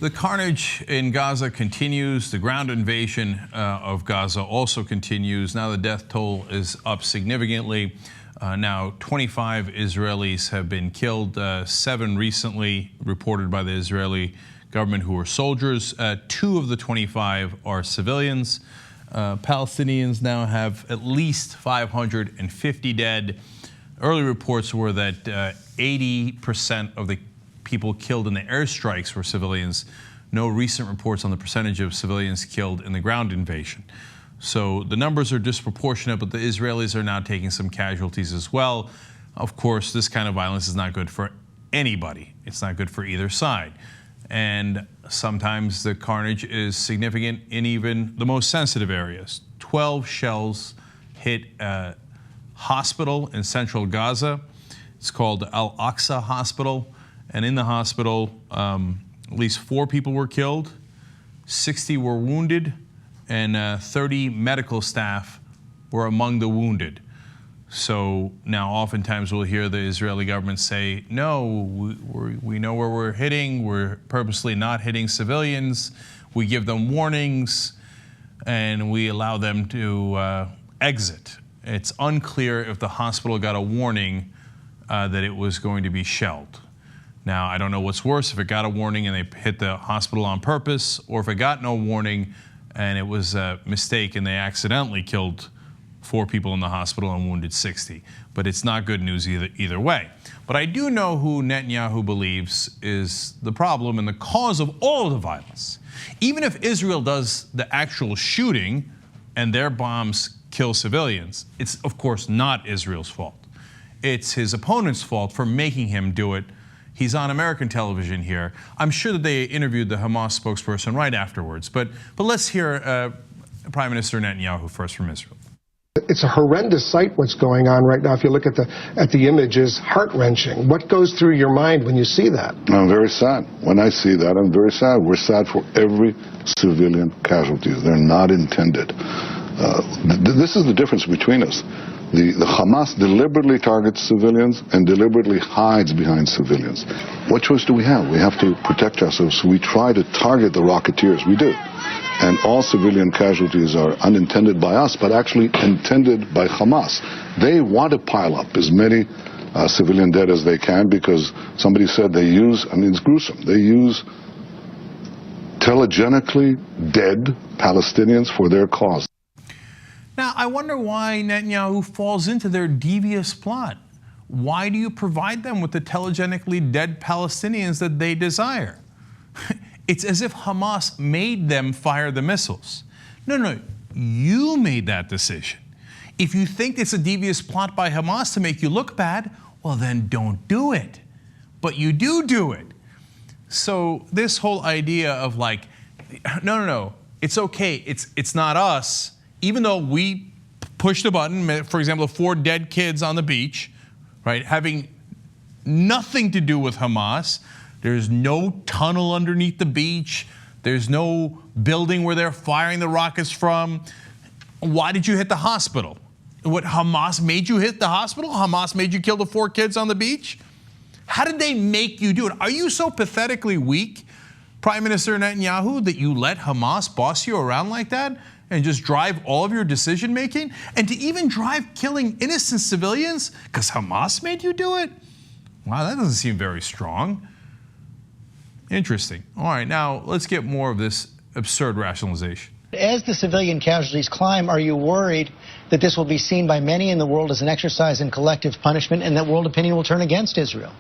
The carnage in Gaza continues. The ground invasion of Gaza also continues. Now the death toll is up significantly. Now 25 Israelis have been killed, 7 recently reported by the Israeli government who were soldiers. 2 of the 25 are civilians. Palestinians now have at least 550 dead. Early reports were that 80% of the people killed in the airstrikes were civilians. No recent reports on the percentage of civilians killed in the ground invasion. So the numbers are disproportionate, but the Israelis are now taking some casualties as well. Of course, this kind of violence is not good for anybody. It's not good for either side. And sometimes the carnage is significant in even the most sensitive areas. 12 shells hit a hospital in central Gaza. It's called Al-Aqsa Hospital. And in the hospital, at least 4 people were killed, 60 were wounded, and 30 medical staff were among the wounded. So now oftentimes we'll hear the Israeli government say, no, we know where we're hitting, we're purposely not hitting civilians, we give them warnings, and we allow them to exit. It's unclear if the hospital got a warning that it was going to be shelled. Now, I don't know what's worse, if it got a warning and they hit the hospital on purpose, or if it got no warning and it was a mistake and they accidentally killed 4 people in the hospital and wounded 60. But it's not good news either way. But I do know who Netanyahu believes is the problem and the cause of all of the violence. Even if Israel does the actual shooting and their bombs kill civilians, it's of course not Israel's fault. It's his opponent's fault for making him do it. He's on American television here. I'm sure that they interviewed the Hamas spokesperson right afterwards. But let's hear Prime Minister Netanyahu first from Israel. It's a horrendous sight what's going on right now. If you look at the images, heart-wrenching. What goes through your mind when you see that? I'm very sad. When I see that, I'm very sad. We're sad for every civilian casualty. They're not intended. This is the difference between us. The Hamas deliberately targets civilians and deliberately hides behind civilians. What choice do we have? We have to protect ourselves. So we try to target the rocketeers. We do. And all civilian casualties are unintended by us, but actually intended by Hamas. They want to pile up as many civilian dead as they can because somebody said they use, I mean, it's gruesome, they use telegenically dead Palestinians for their cause. Now, I wonder why Netanyahu falls into their devious plot. Why do you provide them with the telegenically dead Palestinians that they desire? It's as if Hamas made them fire the missiles. No, you made that decision. If you think it's a devious plot by Hamas to make you look bad, well then don't do it. But you do it. So this whole idea of like, no, it's okay, it's not us. Even though we pushed the button, for example, 4 dead kids on the beach, right, having nothing to do with Hamas. There's no tunnel underneath the beach. There's no building where they're firing the rockets from. Why did you hit the hospital? What, Hamas made you hit the hospital? Hamas made you kill the 4 kids on the beach? How did they make you do it? Are you so pathetically weak, Prime Minister Netanyahu, that you let Hamas boss you around like that and just drive all of your decision making? And to even drive killing innocent civilians because Hamas made you do it? Wow, that doesn't seem very strong. Interesting. All right, now let's get more of this absurd rationalization. As the civilian casualties climb, are you worried that this will be seen by many in the world as an exercise in collective punishment and that world opinion will turn against Israel?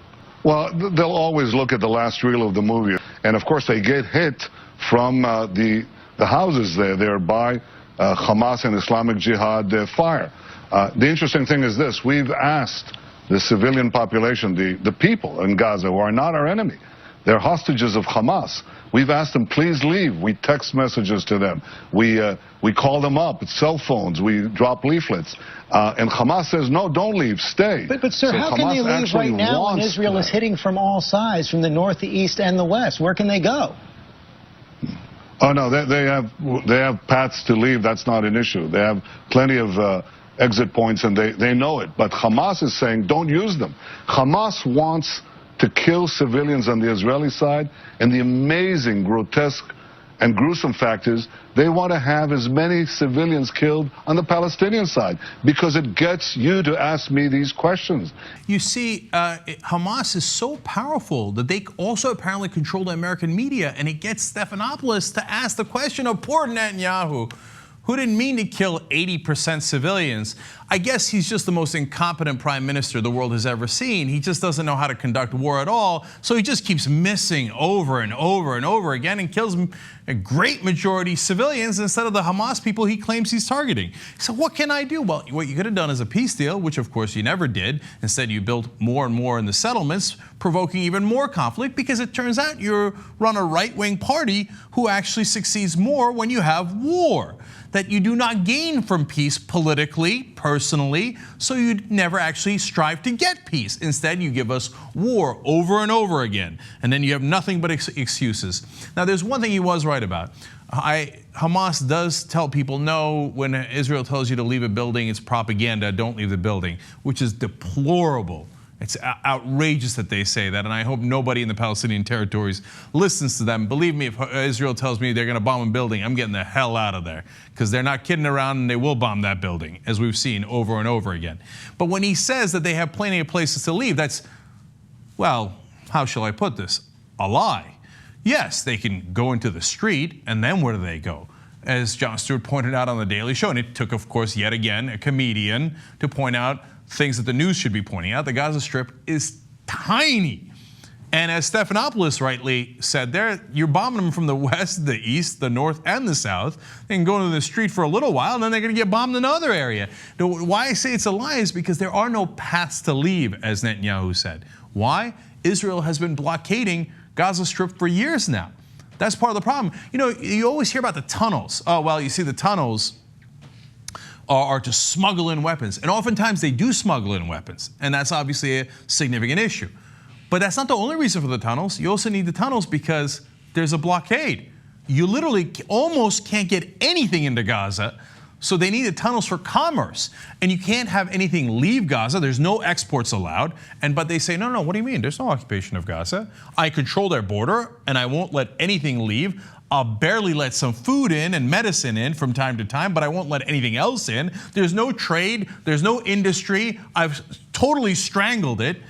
Well, they'll always look at the last reel of the movie. And of course, they get hit from the houses there by Hamas and Islamic Jihad fire. The interesting thing is this. We've asked the civilian population, the people in Gaza who are not our enemy, they're hostages of Hamas. We've asked them, please leave. We text messages to them. We call them up, it's cell phones. We drop leaflets. And Hamas says, no, don't leave, stay. But sir, so how can they leave right now when Israel is hitting from all sides, from the north, the east, and the west? Where can they go? Oh, no, they have paths to leave. That's not an issue. They have plenty of exit points, and they know it. But Hamas is saying, don't use them. Hamas wants to kill civilians on the Israeli side, and the amazing, grotesque, and gruesome fact is they want to have as many civilians killed on the Palestinian side because it gets you to ask me these questions. You see, Hamas is so powerful that they also apparently control the American media, and it gets Stephanopoulos to ask the question of poor Netanyahu, who didn't mean to kill 80% civilians. I guess he's just the most incompetent prime minister the world has ever seen. He just doesn't know how to conduct war at all, so he just keeps missing over and over and over again and kills a great majority civilians instead of the Hamas people he claims he's targeting. So what can I do? Well, what you could have done is a peace deal, which of course you never did. Instead, you built more and more in the settlements, provoking even more conflict, because it turns out you run a right-wing party who actually succeeds more when you have war, that you do not gain from peace politically, personally, so you never actually strive to get peace. Instead, you give us war over and over again, and then you have nothing but excuses. Now, there's one thing he was right about. Hamas does tell people, no, when Israel tells you to leave a building, it's propaganda, don't leave the building, which is deplorable. It's outrageous that they say that, and I hope nobody in the Palestinian territories listens to them. Believe me, if Israel tells me they're going to bomb a building, I'm getting the hell out of there, because they're not kidding around and they will bomb that building, as we've seen over and over again. But when he says that they have plenty of places to leave, that's, well, how shall I put this? A lie. Yes, they can go into the street, and then where do they go? As Jon Stewart pointed out on The Daily Show, and it took, of course, yet again, a comedian to point out things that the news should be pointing out. The Gaza Strip is tiny. And as Stephanopoulos rightly said there, you're bombing them from the west, the east, the north, and the south. They can go into the street for a little while, and then they're going to get bombed in another area. Now, why I say it's a lie is because there are no paths to leave, as Netanyahu said. Why? Israel has been blockading Gaza Strip for years now. That's part of the problem. You know, you always hear about the tunnels. Oh, well, you see the tunnels are to smuggle in weapons. And oftentimes they do smuggle in weapons. And that's obviously a significant issue. But that's not the only reason for the tunnels. You also need the tunnels because there's a blockade. You literally almost can't get anything into Gaza. So they need the tunnels for commerce. And you can't have anything leave Gaza. There's no exports allowed. But they say, no, what do you mean? There's no occupation of Gaza. I control their border, and I won't let anything leave. I'll barely let some food in and medicine in from time to time, but I won't let anything else in. There's no trade. There's no industry. I've totally strangled it.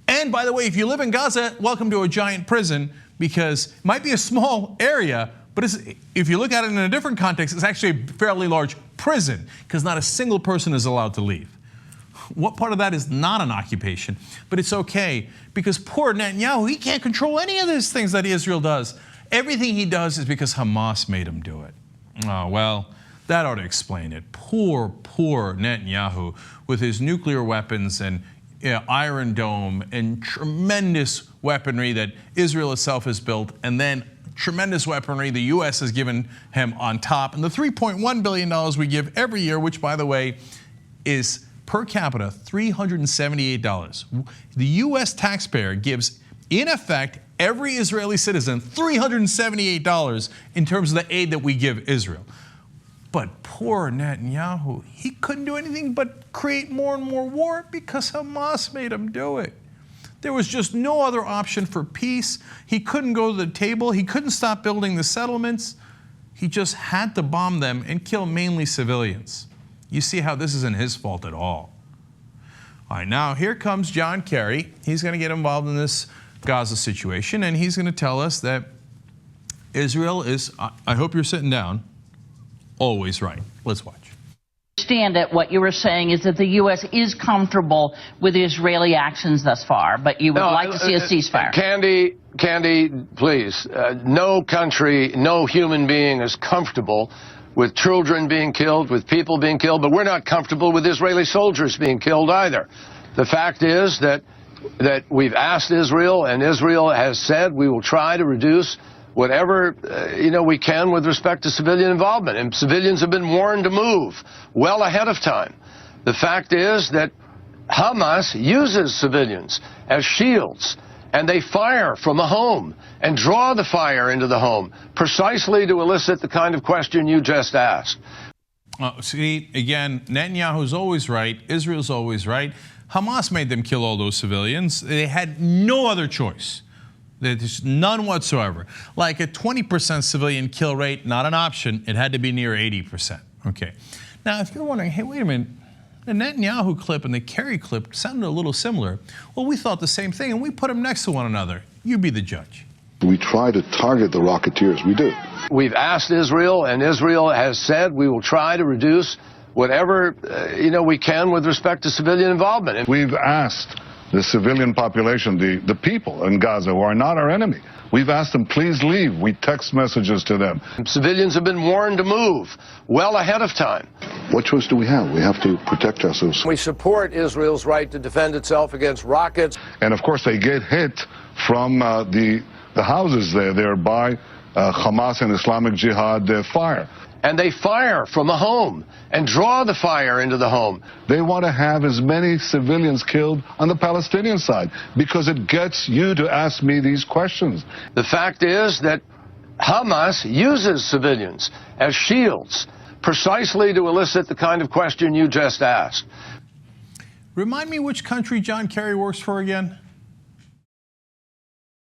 And by the way, if you live in Gaza, welcome to a giant prison, because it might be a small area, but if you look at it in a different context, it's actually a fairly large prison, because not a single person is allowed to leave. What part of that is not an occupation? But it's okay, because poor Netanyahu, he can't control any of these things that Israel does. Everything he does is because Hamas made him do it. Oh, well, that ought to explain it. Poor Netanyahu, with his nuclear weapons and Iron Dome and tremendous weaponry that Israel itself has built, and then tremendous weaponry the U.S. has given him on top, and the $3.1 billion we give every year, which, by the way, is per capita $378. The U.S. taxpayer gives, in effect, every Israeli citizen $378 in terms of the aid that we give Israel. But poor Netanyahu, he couldn't do anything but create more and more war because Hamas made him do it. There was just no other option for peace. He couldn't go to the table. He couldn't stop building the settlements. He just had to bomb them and kill mainly civilians. You see how this isn't his fault at all. All right, now here comes John Kerry. He's going to get involved in this Gaza situation, and he's going to tell us that Israel is, I hope you're sitting down, always right. Let's watch. Understand that what you were saying is that the U.S. is comfortable with Israeli actions thus far, but you would like to see a ceasefire. Candy, please. No country, no human being is comfortable with children being killed, with people being killed, but we're not comfortable with Israeli soldiers being killed either. The fact is that we've asked Israel, and Israel has said we will try to reduce whatever we can with respect to civilian involvement, and civilians have been warned to move well ahead of time. The fact is that Hamas uses civilians as shields, and they fire from a home and draw the fire into the home precisely to elicit the kind of question you just asked. See, again, Netanyahu's always right. Israel's always right. Hamas made them kill all those civilians. They had no other choice. There's none whatsoever. Like a 20% civilian kill rate, not an option. It had to be near 80%. Okay. Now, if you're wondering, hey, wait a minute, the Netanyahu clip and the Kerry clip sounded a little similar. Well, we thought the same thing, and we put them next to one another. You be the judge. We try to target the rocketeers. We do. We've asked Israel, and Israel has said we will try to reduce whatever we can with respect to civilian involvement. We've asked the civilian population, the people in Gaza who are not our enemy, we've asked them, please leave. We text messages to them. Civilians have been warned to move well ahead of time. What choice do we have? We have to protect ourselves. We support Israel's right to defend itself against rockets. And of course, they get hit from the houses there by Hamas and Islamic Jihad fire. And they fire from a home and draw the fire into the home. They want to have as many civilians killed on the Palestinian side because it gets you to ask me these questions. The fact is that Hamas uses civilians as shields precisely to elicit the kind of question you just asked. Remind me which country John Kerry works for again?